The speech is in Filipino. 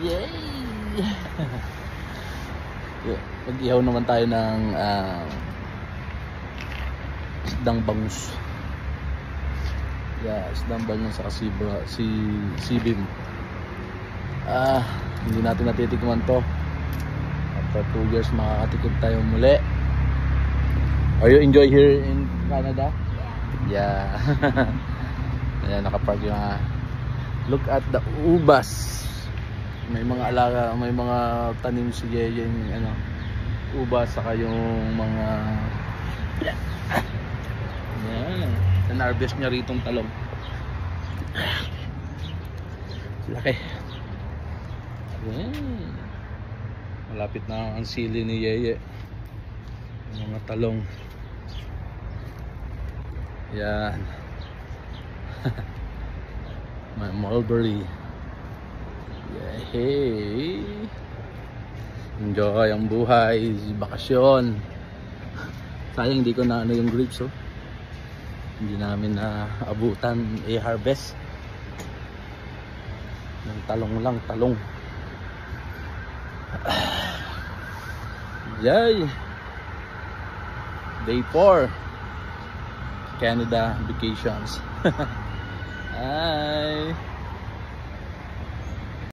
Yay! Mag-ihaw naman tayo ng isdang bangus. Yeah, isdang bangus sa sibim. Hindi natin natitikman to. After 2 years makakatikim tayo muli. Are you enjoy here in Canada? Yeah. Ayan, nakapark yung look at the ubas. May mga alaga, may mga tanim si Yeye yung ubas, saka yung mga yan, na-harvest niya ritong talong. Laki. Yan. Malapit na ang sili ni Yeye. Yung mga talong. Yan. May mulberry. Yay! Enjoy ang buhay, bakasyon. Sayang hindi ko na yung grapes, oh. Hindi namin na abutan i-harvest. Ng talong lang, talong. Yay! Day 4 Canada vacations. Hi!